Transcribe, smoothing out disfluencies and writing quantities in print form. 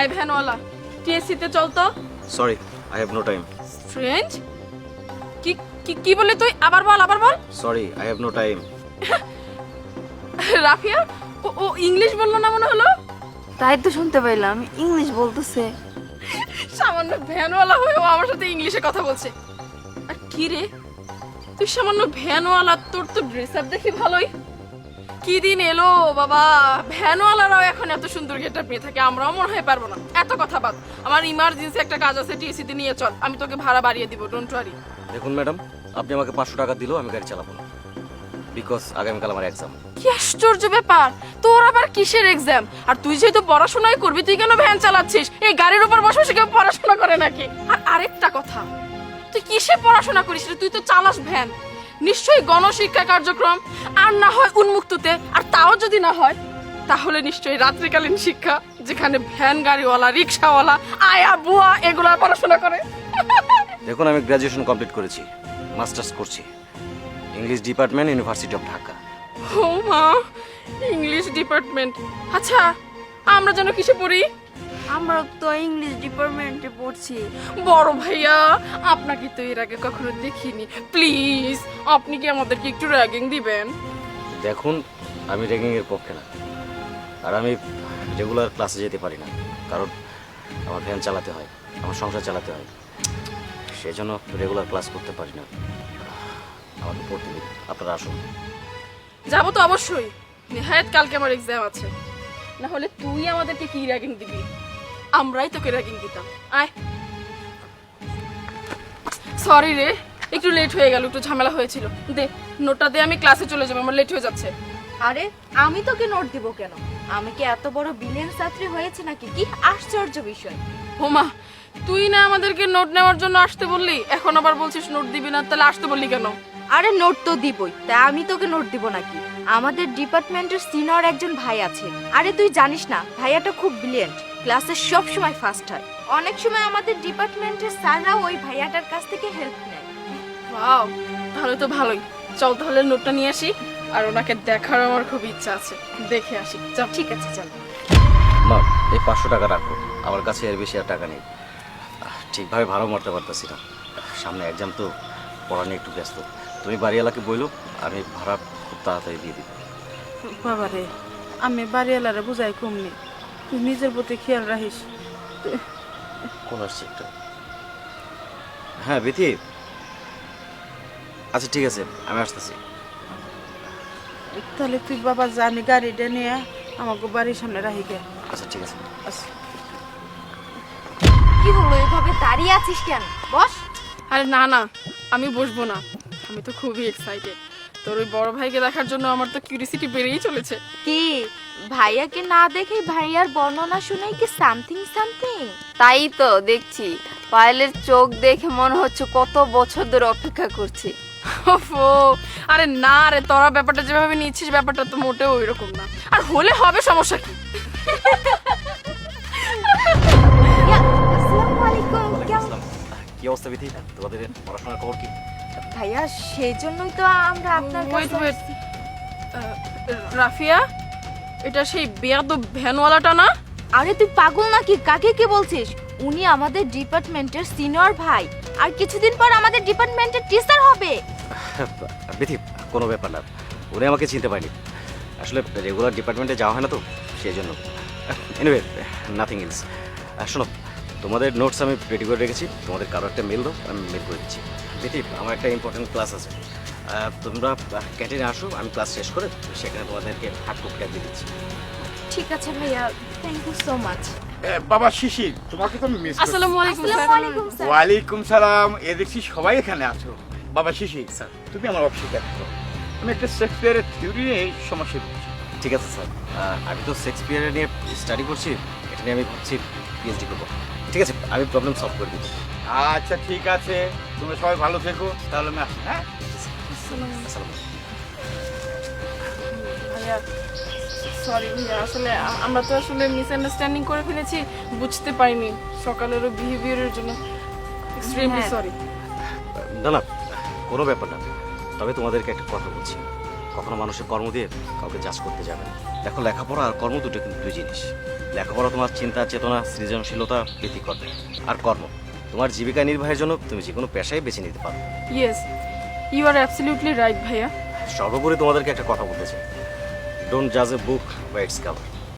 এই ভ্যানওয়ালা, টিএসসি তে চল তো। Sorry, I have no time. Strange, কি কি কি বলে তুই? আবার বল, আবার বল। Sorry, I have no time. Rafia, ও ইংলিশ বললো না মনে হলো? তাই তো শুনতে পাইলাম ইংলিশ বলতেছে। সামান্য ভ্যানওয়ালা হয়ে ও আমার সাথে ইংলিশে কথা বলছে। আর কি রে, তুই সামান্য ভ্যানওয়ালা, তোর তো ড্রেস আপ দেখি ভালোই। কি দিন এলো বাবা, ভ্যানওয়ালারাও এখন এত সুন্দর গেটআপ নিয়ে থাকে, আমরাও মনে হয় পারবো না। এত কথা বাদ, আমার ইমার্জেন্সি একটা কাজ আছে, টিএসসি তে নিয়ে চল, আমি তোকে ভাড়া বাড়িয়ে দিব, ডোন্ট ওয়ারি। দেখুন ম্যাডাম, আপনি আমাকে 500 টাকা দিলেও আমি গাড়ি চালাবো না, বিকজ আগামীকাল আমার এক্সাম। কি আশ্চর্য ব্যাপার, তোর আবার কিসের এক্সাম? আর তুই যেহেতু পড়াশোনাই করবি, তুই কেন ভ্যান চালাচ্ছিস? এই গাড়ির উপর বসে বসে কেউ পড়াশোনা করে নাকি? আর আরেকটা কথা, তুই কিসে পড়াশোনা করিস রে? তুই তো চালাস ভ্যান, নিশ্চয়ই গণশিক্ষা কার্যক্রম, আর না হয় উন্মুক্ততে, আর তাও যদি না হয় তাহলে নিশ্চয়ই রাত্রিকালীন শিক্ষা, যেখানে ভ্যান গাড়িওয়ালা, রিক্সাওয়ালা, আয়া বুয়া এগুলা পড়াশোনা করে। দেখুন, আমি গ্র্যাজুয়েশন কমপ্লিট করেছি, মাস্টার্স করছি, English department, university of Dhaka. ও মা, ইংলিশ ডিপার্টমেন্ট। আচ্ছা, আমরা যেন কিসে পড়ি? আমরা তো ইংলিশ ডিপার্টমেন্টে পড়ছি। বড় ভাইয়া, আপনাকে তো এর আগে কখনো দেখিনি, প্লিজ আপনি কি আমাদেরকে একটু র্যাগিং দিবেন? দেখুন, আমি র্যাগিংয়ের পক্ষে না, আর আমি রেগুলার ক্লাসে যেতে পারি না, কারণ আমার ভ্যান চালাতে হয়, আমার সংসার চালাতে হয়, সেই জন্য রেগুলার ক্লাস করতে পারি না। আমাকে পড়তে দিন, আপনারা আসুন। যাবো তো অবশ্যই, নেহায়েত কালকে আমার এক্সাম আছে, না হলে তুই আমাদেরকে কি র্যাগিং দিবি? আমরাই তোকে র্যাগিং দিতাম। আয়। সরি রে, একটু লেট হয়ে গেল, একটু ঝামেলা হয়েছিল। দে নোটটা দে, আমি ক্লাসে চলে যাবো, আমার লেট হয়ে যাচ্ছে। আরে আমি তোকে নোট দিব কেন? আমি কি এত বড় বিলিয়ন ছাত্রী হয়েছে নাকি? কি আশ্চর্য বিষয়। হোমা, তুই না আমাদেরকে নোট নেওয়ার জন্য আসতে বললি, এখন আবার বলছিস নোট দিবি না, তাহলে আসতে বললি কেন? আরে নোট তো দিবই, তা আমি তোকে নোট দিব নাকি? আমাদের ডিপার্টমেন্টের সিনিয়র একজন ভাই আছে। আরে তুই জানিস না, ভাইয়াটা খুব ব্রিলিয়েন্ট, ক্লাসে সব সময় ফার্স্ট হয়। অনেক সময় আমাদের ডিপার্টমেন্টের স্যাররাও ওই ভাইয়াটার কাছ থেকে হেল্প নেয়। ওয়াও, তাহলে তো ভালোই। চল তাহলে নোটটা নিয়ে আসি, আর ওনাকে দেখার আমার খুব ইচ্ছা আছে, দেখে আসি। চল। ঠিক আছে, চল। মা, এই 500 টাকা রাখো, আমার কাছে এর বেশি আর টাকা নেই, ঠিকভাবে ভাড়াও মারতে পারতেছি না, সামনে এক্সাম তো, পড়া নিয়ে একটু ব্যস্ত। তুমি বাড়িওয়ালাকে বইলো, আমি ভাড়া খুব তাড়াতাড়ি দিয়ে দিব। বাবা রে, আমি বাড়িওয়ালারে বুঝাই কমনি, তুই নিজের প্রতি খেয়াল রাখিস। কোন আসছে একটা? হ্যাঁ বিথি, আচ্ছা ঠিক আছে, আমি আসতেছি। তাহলে তুই বাবা জানি গাড়িটা নিয়ে আমাকে বাড়ির সামনে রাখি গে। আচ্ছা ঠিক আছে। আচ্ছা। কি হলো, এভাবে দাঁড়িয়ে আছিস কেন? বস। আরে না না, আমি বসবো না, আমি তো খুবই এক্সাইটেড। তোর ওই বড় ভাইকে দেখার জন্য আমার তো কিউরিসিটি বেড়েই চলেছে। কি ভাইয়াকে না দেখে ভাইয়ার বর্ণনা শুনেই কি সামথিং সামথিং? তাই তো দেখছি, পায়েলের চোখ দেখে মনে হচ্ছে কত বছর ধরে অপেক্ষা করছি। ওফো, আরে না রে, তোরা ব্যাপারটা যেভাবে নিচ্ছিস, ব্যাপারটা তো মোটেও ওইরকম না। আর হলে হবে, সমস্যা কি? আসসালামু আলাইকুম। ওয়ালাইকুম আসসালাম। কি অবস্থা বিথি, তোমাদের পড়াশোনার খবর কি? ভাইয়া, সেই জন্যই তো আমরা আপনার ওয়েট কাছে ওয়েট, আসছি। রাফিয়া, এটা সেই বেয়াদব ভ্যানওয়ালাটা না? আরে তুই পাগল নাকি? কাকে কি বলছিস? উনি আমাদের ডিপার্টমেন্টের সিনিয়র ভাই, আর কিছুদিন পর আমাদের ডিপার্টমেন্টের টিচার হবে। বিথি, কোনো ব্যাপার না, উনি আমাকে চিনতে পারেনি, আসলে রেগুলার ডিপার্টমেন্টে যাওয়া হয় না তো, সেই জন্য। Anyway, nothing else. শোনো, তোমাদের নোটস আমি রেডি করে রেখেছি, তোমাদের কারো একটা মেল দাও, আমি মেল করে দিচ্ছি। বিথি, আমার একটা ইম্পর্টেন্ট ক্লাস আছে, তোমরা ক্যান্টিনে আসো, আমি ক্লাস শেষ করে সেখানে তোমাদেরকে হার্ড কপিটা দিয়ে দিচ্ছি। ঠিক আছে ভাইয়া, থ্যাংক ইউ সো মাচ। বাবা শিশির, তোমাকে তো আমি মিস করছি। আসসালামু আলাইকুম আসসালামু স্যার। আলাইকুম স্যার। ওয়ালাইকুম সালাম। এ দেখছি সবাই এখানে আছো। বাবা শিশির স্যার, তুমি আমার অফিসে দেখো, আমি একটা শেক্সপিয়ারের থিওরি নিয়ে সমস্যা করছি। ঠিক আছে স্যার, আমি তো শেক্সপিয়ার নিয়ে স্টাডি করছি, এটা নিয়ে আমি ভাবছি পিএইচডি করবো। ঠিক আছে, আমি প্রবলেম সলভ করে দিব। আচ্ছা ঠিক আছে, তোমরা সবাই ভালো থেকো, তাহলে আমি আসি। হ্যাঁ, আসসালামু ভাইয়া, সরি ভাইয়া, আসলে আমরা তো আসলে মিসআন্ডারস্ট্যান্ডিং করে ফেলেছি, বুঝতে পারিনি সকালেরও বিহেভিয়ারের জন্য এক্সট্রিমলি হ্যাঁ। সরি। না না, কোনো ব্যাপার না, তবে তোমাদেরকে একটা কথা বলছি, কখনো মানুষের কর্ম দিয়ে কাউকে জাজ করতে যাবে না। দেখো, লেখাপড়া আর কর্ম দুটো কিন্তু দুই জিনিস। লেখাপড়া তোমার চিন্তা, চেতনা, সৃজনশীলতা বৃদ্ধি করবে, আর কর্ম তোমার জীবিকা নির্বাহের জন্য তুমি যে কোনো পেশায় বেছে নিতে পারো। Yes, you are absolutely right ভাইয়া। সর্বোপরি তোমাদেরকে একটা কথা বলতে চাই, ডোন্ট জাজ a book by its cover.